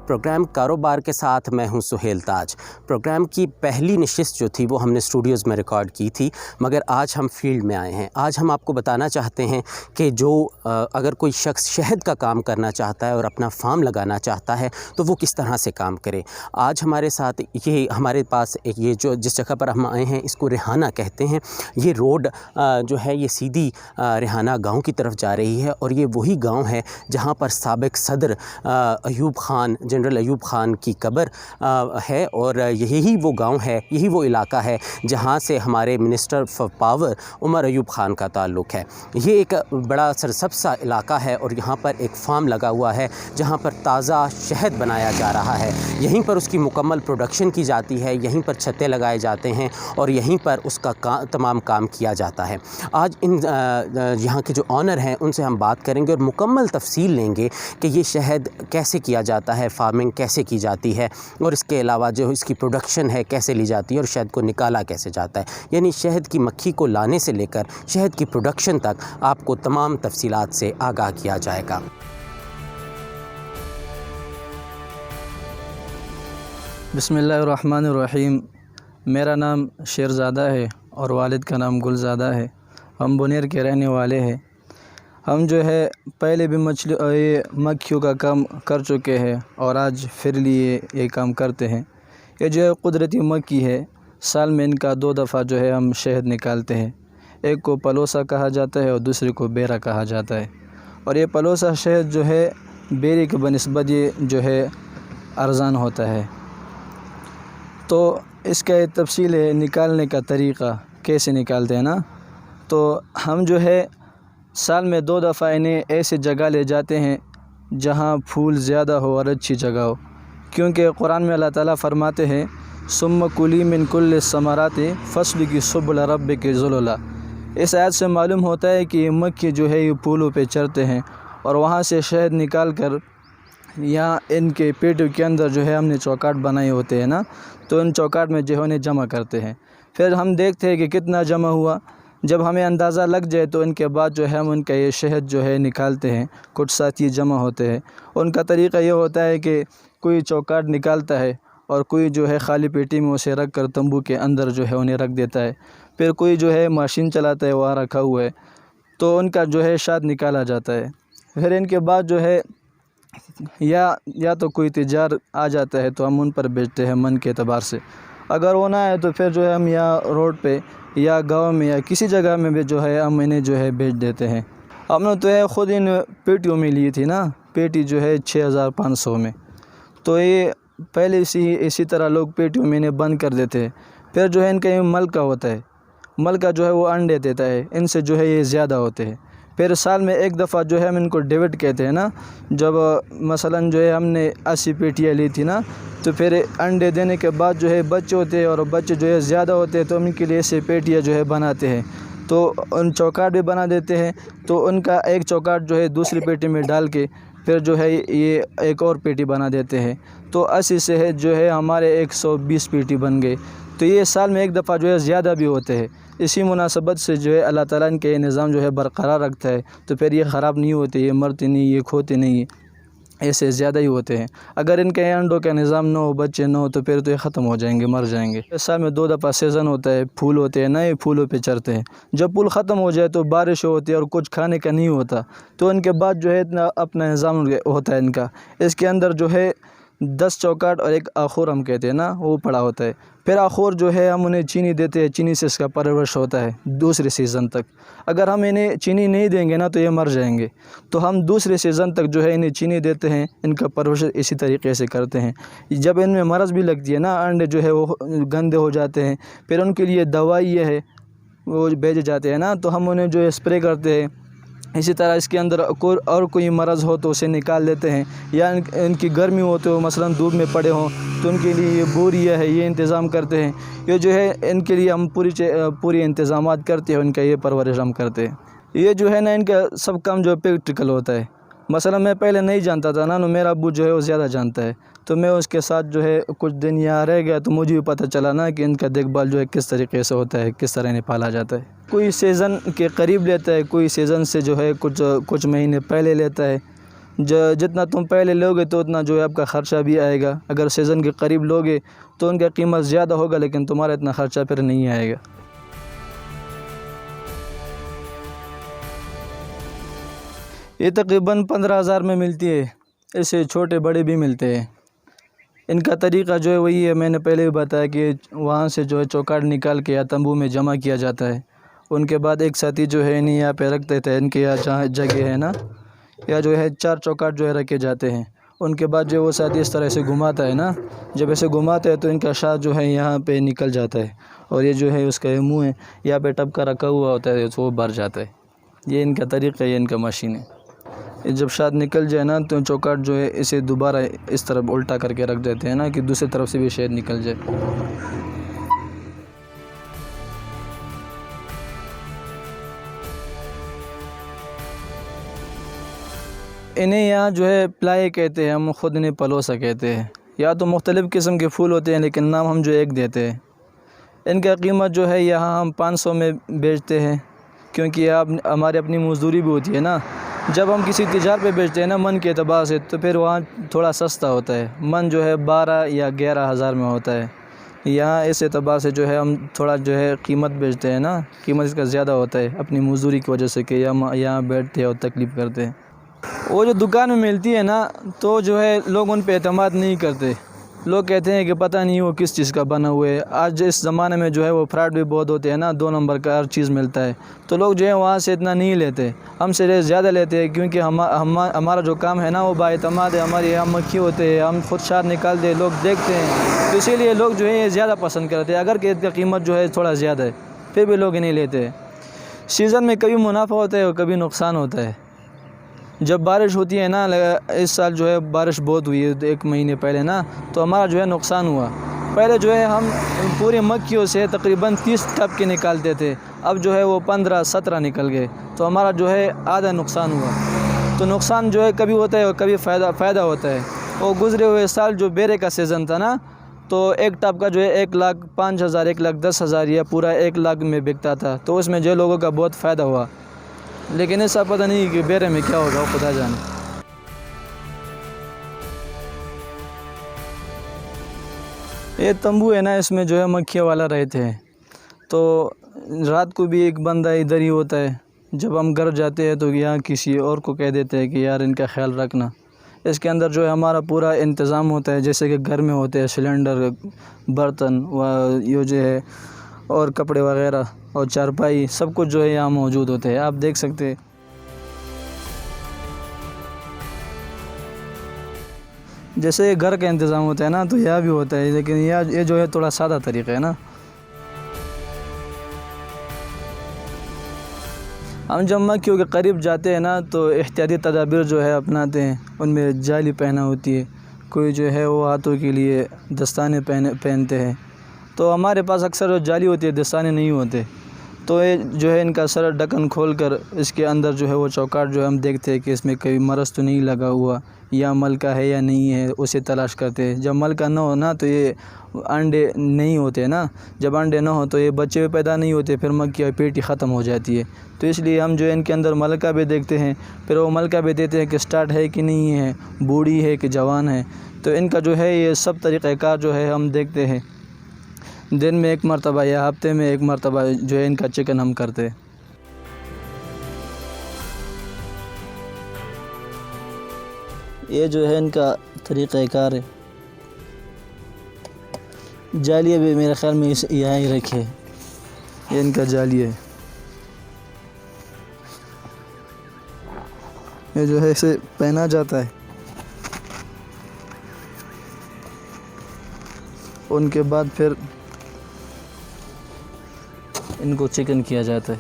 Programme کاروبار کے ساتھ میں ہوں سہیل تاج۔ پروگرام کی پہلی نشست جو تھی وہ ہم نے اسٹوڈیوز میں ریکارڈ کی تھی، مگر آج ہم فیلڈ میں آئے ہیں۔ آج ہم آپ کو بتانا چاہتے ہیں کہ اگر کوئی شخص شہد کا کام کرنا چاہتا ہے اور اپنا فارم لگانا چاہتا ہے تو وہ کس طرح سے کام کرے۔ آج ہمارے ساتھ ہمارے پاس یہ جو جس جگہ پر ہم آئے ہیں اس کو ریحانہ کہتے ہیں۔ یہ روڈ جو ہے یہ سیدھی ریحانہ گاؤں کی طرف جا رہی ہے، اور یہ وہی گاؤں ہے جہاں پر سابق صدر جنرل ایوب خان کی قبر ہے، اور یہی وہ گاؤں ہے، یہی وہ علاقہ ہے جہاں سے ہمارے minister of power Omar Ayub Khan کا تعلق ہے۔ یہ ایک بڑا سرسبز سا علاقہ ہے، اور یہاں پر ایک فارم لگا ہوا ہے جہاں پر تازہ شہد بنایا جا رہا ہے۔ یہیں پر اس کی مکمل پروڈکشن کی جاتی ہے، یہیں پر چھتے لگائے جاتے ہیں، اور یہیں پر اس کا تمام کام کیا جاتا ہے۔ آج یہاں کے جو آنر ہیں ان سے ہم بات کریں گے اور مکمل تفصیل لیں گے کہ یہ شہد کیسے کیا جاتا ہے، فارمنگ کیسے کی جاتی ہے، اور اس کے علاوہ جو اس کی پروڈکشن ہے کیسے لی جاتی ہے، اور شہد کو نکالا کیسے جاتا ہے۔ یعنی شہد کی مکھی کو لانے سے لے کر شہد کی پروڈکشن تک آپ کو تمام تفصیلات سے آگاہ کیا جائے گا۔ بسم اللہ الرحمن الرحیم۔ میرا نام شیرزادہ ہے اور والد کا نام گلزادہ ہے۔ ہم بنیر کے رہنے والے ہیں۔ ہم جو ہے پہلے بھی مکھیوں کا کام کر چکے ہیں، اور آج پھر لیے یہ کام کرتے ہیں۔ یہ جو ہے قدرتی مکھی ہے، سال میں ان کا 2 دفعہ جو ہے ہم شہد نکالتے ہیں۔ ایک کو پلوسا کہا جاتا ہے اور دوسرے کو بیرا کہا جاتا ہے۔ اور یہ پلوسا شہد جو ہے بیری کے بنسبت یہ جو ہے ارزان ہوتا ہے۔ تو اس کا ایک تفصیل ہے نکالنے کا طریقہ کیسے نکالتے ہیں نا۔ تو ہم جو ہے سال میں 2 دفعہ انہیں ایسی جگہ لے جاتے ہیں جہاں پھول زیادہ ہو اور اچھی جگہ ہو، کیونکہ قرآن میں اللہ تعالیٰ فرماتے ہیں ثم کلی من کل الثمرات فاسلکی سبل ربک ذللا۔ اس آیت سے معلوم ہوتا ہے کہ یہ مکھی جو ہے یہ پھولوں پہ چڑھتے ہیں، اور وہاں سے شہد نکال کر یہاں ان کے پیٹوں کے اندر جو ہے ہم نے چوکاٹ بنائے ہوتے ہیں نا، تو ان چوکاٹ میں جو ہے انہیں جمع کرتے ہیں۔ پھر ہم دیکھتے ہیں کہ کتنا جمع ہوا۔ جب ہمیں اندازہ لگ جائے تو ان کے بعد جو ہے ہم ان کا یہ شہد جو ہے نکالتے ہیں۔ کچھ ساتھی جمع ہوتے ہیں۔ ان کا طریقہ یہ ہوتا ہے کہ کوئی چوکاٹ نکالتا ہے، اور کوئی جو ہے خالی پیٹی میں اسے رکھ کر تمبو کے اندر جو ہے انہیں رکھ دیتا ہے۔ پھر کوئی جو ہے ماشین چلاتا ہے، وہاں رکھا ہوا ہے، تو ان کا جو ہے شاد نکالا جاتا ہے۔ پھر ان کے بعد جو ہے یا تو کوئی تجار آ جاتا ہے تو ہم ان پر بیچتے ہیں من کے اعتبار سے۔ اگر وہ نہ آئے تو پھر جو ہے ہم یا روڈ پہ یا گاؤں میں یا کسی جگہ میں بھی جو ہے ہم انہیں جو ہے بیچ دیتے ہیں۔ ہم نے تو ہے خود ان پیٹیوں میں لی تھی نا، پیٹی جو ہے 6500 میں۔ تو یہ پہلے اسی طرح لوگ پیٹیوں میں انہیں بند کر دیتے ہیں۔ پھر جو ہے ان کا یہ ملکہ ہوتا ہے، ملکہ جو ہے وہ انڈے دیتا ہے، ان سے جو ہے یہ زیادہ ہوتے ہیں۔ پھر سال میں ایک دفعہ جو ہے ہم ان کو ڈیوٹ کہتے ہیں نا، جب مثلاً جو ہے ہم نے 80 پیٹیاں لی تھی نا، تو پھر انڈے دینے کے بعد جو ہے بچے ہوتے ہیں، اور بچے جو ہے زیادہ ہوتے ہیں تو ہم ان کے لیے ایسے پیٹیاں جو ہے بناتے ہیں۔ تو ان چوکاٹ بھی بنا دیتے ہیں، تو ان کا ایک چوکاٹ جو ہے دوسری پیٹی میں ڈال کے پھر جو ہے یہ ایک اور پیٹی بنا دیتے ہیں۔ تو 80 سے جو ہے ہمارے 120 پیٹی بن گئے۔ تو یہ سال میں ایک دفعہ جو ہے زیادہ بھی ہوتے ہیں۔ اسی مناسبت سے جو ہے اللہ تعالیٰ ان کے یہ نظام جو ہے برقرار رکھتا ہے، تو پھر یہ خراب نہیں ہوتے، یہ مرتے نہیں، یہ کھوتے نہیں، ایسے زیادہ ہی ہوتے ہیں۔ اگر ان کے انڈوں کا نظام نہ ہو، بچے نہ ہو، تو پھر تو یہ ختم ہو جائیں گے، مر جائیں گے۔ سال میں 2 دفعہ سیزن ہوتا ہے، پھول ہوتے ہیں، نئے پھولوں پہ چڑھتے ہیں۔ جب پھول ختم ہو جائے تو بارش ہوتی ہے اور کچھ کھانے کا نہیں ہوتا، تو ان کے بعد جو ہے اتنا اپنا نظام ہوتا ہے ان کا۔ اس کے اندر جو ہے 10 چوکاٹ اور ایک آخور ہم کہتے ہیں نا، وہ پڑا ہوتا ہے۔ پھر آخور جو ہے ہم انہیں چینی دیتے ہیں، چینی سے اس کا پرورش ہوتا ہے دوسرے سیزن تک۔ اگر ہم انہیں چینی نہیں دیں گے نا تو یہ مر جائیں گے، تو ہم دوسرے سیزن تک جو ہے انہیں چینی دیتے ہیں، ان کا پرورش اسی طریقے سے کرتے ہیں۔ جب ان میں مرض بھی لگتی ہے نا، انڈے جو ہے وہ گندے ہو جاتے ہیں، پھر ان کے لیے دوائی یہ ہے وہ بھیجے جاتے ہیں نا، تو ہم انہیں جو ہے اسپرے کرتے ہیں۔ اسی طرح اس کے اندر کوئی مرض ہو تو اسے نکال دیتے ہیں، یا ان کی گرمی ہو تو مثلاً دھوپ میں پڑے ہوں تو ان کے لیے یہ بوریہ ہے، یہ انتظام کرتے ہیں۔ یہ جو ہے ان کے لیے ہم پوری انتظامات کرتے ہیں، ان کا یہ پرورش ہم کرتے ہیں۔ یہ جو ہے نا ان کا سب کام جو پریکٹیکل ہوتا ہے۔ مثلاً میں پہلے نہیں جانتا تھا نا، میرا ابو جو ہے وہ زیادہ جانتا ہے، تو میں اس کے ساتھ جو ہے کچھ دن یہاں رہ گیا، تو مجھے بھی پتہ چلا نا کہ ان کا دیکھ بھال جو ہے کس طریقے سے ہوتا ہے، کس طرح انہیں پالا جاتا ہے۔ کوئی سیزن کے قریب لیتا ہے، کوئی سیزن سے جو ہے کچھ مہینے پہلے لیتا ہے۔ جتنا تم پہلے لوگے تو اتنا جو ہے آپ کا خرچہ بھی آئے گا. اگر سیزن کے قریب لوگے تو ان کا قیمت زیادہ ہوگا لیکن تمہارا اتنا خرچہ پھر نہیں آئے گا. یہ تقریباً 15,000 میں ملتی ہے. اس سے چھوٹے بڑے بھی ملتے ہیں. ان کا طریقہ جو ہے وہی ہے، میں نے پہلے بھی بتایا کہ وہاں سے جو ہے چوکاٹ نکال کے یا تمبو میں جمع کیا جاتا ہے. ان کے بعد ایک ساتھی جو ہے انہیں یہاں پہ رکھ دیتے ہیں. ان کے یہاں جہاں جگہ ہے نا، یا جو ہے 4 چوکاٹ جو ہے رکھے جاتے ہیں. ان کے بعد جو وہ ساتھی اس طرح سے گھماتا ہے نا، جب ایسے گھماتا ہے تو ان کا شاہ جو ہے یہاں پہ نکل جاتا ہے، اور یہ جو ہے اس کا منہ ہے یہاں پہ ٹپ کا رکھا ہوا ہوتا ہے تو وہ بھر جاتا ہے. یہ ان کا طریقہ ہے، یہ ان کا مشین ہے. جب شاد نکل جائے نا تو چوکاٹ جو ہے اسے دوبارہ اس طرف الٹا کر کے رکھ دیتے ہیں نا کہ دوسری طرف سے بھی شہد نکل جائے. انہیں یہاں جو ہے پلائی کہتے ہیں، ہم خود انہیں پلوسا کہتے ہیں. یا تو مختلف قسم کے پھول ہوتے ہیں لیکن نام ہم جو ایک دیتے ہیں. ان کا قیمت جو ہے یہاں ہم 500 میں بیچتے ہیں، کیونکہ ہماری اپنی مزدوری بھی ہوتی ہے نا. جب ہم کسی تجار پہ بیچتے ہیں نا من کے اعتبار سے تو پھر وہاں تھوڑا سستا ہوتا ہے. من جو ہے 12 یا 11,000 میں ہوتا ہے. یہاں اس اعتبار سے جو ہے ہم تھوڑا جو ہے قیمت بیچتے ہیں نا، قیمت اس کا زیادہ ہوتا ہے اپنی مزدوری کی وجہ سے کہ ہم یہاں بیٹھتے ہیں اور تکلیف کرتے ہیں. وہ جو دکان میں ملتی ہے نا تو جو ہے لوگ ان پہ اعتماد نہیں کرتے. لوگ کہتے ہیں کہ پتہ نہیں وہ کس چیز کا بنا ہوا ہے. آج اس زمانے میں جو ہے وہ فراڈ بھی بہت ہوتے ہیں نا، 2 نمبر کا ہر چیز ملتا ہے. تو لوگ جو ہے وہاں سے اتنا نہیں لیتے، ہم سے ریٹ زیادہ لیتے ہیں کیونکہ ہمارا جو کام ہے نا وہ بااعتماد ہے. ہمارے یہاں مکھی ہوتے ہیں، ہم خود شاد نکالتے ہیں، لوگ دیکھتے ہیں، تو اسی لیے لوگ جو ہے یہ زیادہ پسند کرتے ہیں. اگر کہ اس کا قیمت جو ہے تھوڑا زیادہ ہے پھر بھی لوگ نہیں لیتے. سیزن میں کبھی منافع ہوتا ہے اور کبھی نقصان ہوتا ہے. جب بارش ہوتی ہے نا، اس سال جو ہے بارش بہت ہوئی ہے 1 مہینے پہلے نا، تو ہمارا جو ہے نقصان ہوا. پہلے جو ہے ہم پورے مکھیوں سے تقریباً 30 ٹپ کے نکالتے تھے، اب جو ہے وہ 15-17 نکل گئے، تو ہمارا جو ہے آدھا نقصان ہوا. تو نقصان جو ہے کبھی ہوتا ہے اور کبھی فائدہ ہوتا ہے. اور گزرے ہوئے سال جو بیرے کا سیزن تھا نا، تو ایک ٹپ کا جو ہے 1,05,000 1,10,000 یا پورا 1,00,000 میں بکتا تھا. تو اس میں جو لوگوں کا بہت فائدہ ہوا. لیکن ایسا پتہ نہیں کہ بیرے میں کیا ہوگا، خدا جانے. یہ تمبو ہے نا، اس میں جو ہے مکھیاں والا رہتے ہیں. تو رات کو بھی ایک بندہ ادھر ہی ہوتا ہے. جب ہم گھر جاتے ہیں تو یہاں کسی اور کو کہہ دیتے ہیں کہ یار ان کا خیال رکھنا. اس کے اندر جو ہے ہمارا پورا انتظام ہوتا ہے، جیسے کہ گھر میں ہوتے ہیں سلنڈر، برتن یہ جو ہے اور کپڑے وغیرہ اور چارپائی، سب کچھ جو ہے یہاں موجود ہوتے ہیں. آپ دیکھ سکتے ہیں. جیسے گھر کا انتظام ہوتا ہے نا تو یہاں بھی ہوتا ہے، لیکن یہ جو ہے تھوڑا سادہ طریقہ ہے نا. ہم جب مکھیوں کے قریب جاتے ہیں نا تو احتیاطی تدابیر جو ہے اپناتے ہیں. ان میں جالی پہنا ہوتی ہے، کوئی جو ہے وہ ہاتھوں کے لیے دستانے پہنتے ہیں. تو ہمارے پاس اکثر جو جالی ہوتی ہے دستانے نہیں ہوتے. تو یہ جو ہے ان کا سر ڈھکن کھول کر اس کے اندر جو ہے وہ چوکاٹ جو ہے ہم دیکھتے ہیں کہ اس میں کوئی مرض تو نہیں لگا ہوا، یا مل کا ہے یا نہیں ہے، اسے تلاش کرتے ہیں. جب مل کا نہ ہو نا تو یہ انڈے نہیں ہوتے نا. جب انڈے نہ ہو تو یہ بچے بھی پیدا نہیں ہوتے، پھر مکھی اور پیٹی ختم ہو جاتی ہے. تو اس لیے ہم جو ہے ان کے اندر ملکہ بھی دیکھتے ہیں، پھر وہ ملکہ بھی دیتے ہیں کہ سٹارٹ ہے کہ نہیں ہے، بوڑھی ہے کہ جوان ہے. تو ان کا جو ہے یہ سب طریقہ کار جو ہے ہم دیکھتے ہیں. دن میں 1 مرتبہ یا ہفتے میں 1 مرتبہ جو ہے ان کا چیکن ہم کرتے ہیں. یہ جو ہے ان کا طریقہ کار ہے. جالیہ بھی میرے خیال میں یہاں ہی رکھے، یہ ان کا جالیہ ہے. یہ جو ہے اسے پہنا جاتا ہے، ان کے بعد پھر ان کو چکن کیا جاتا ہے.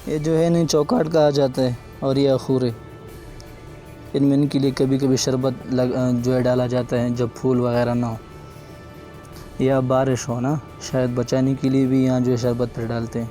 یہ جو ہے انہیں چوکاٹ کہا جاتا ہے، اور یہ اخور ہے. ان میں ان کے لیے کبھی کبھی شربت جو ہے ڈالا جاتا ہے جب پھول وغیرہ نہ ہو یا بارش ہو نا، شاید بچانے کے لیے بھی یہاں جو ہے شربت پر ڈالتے ہیں.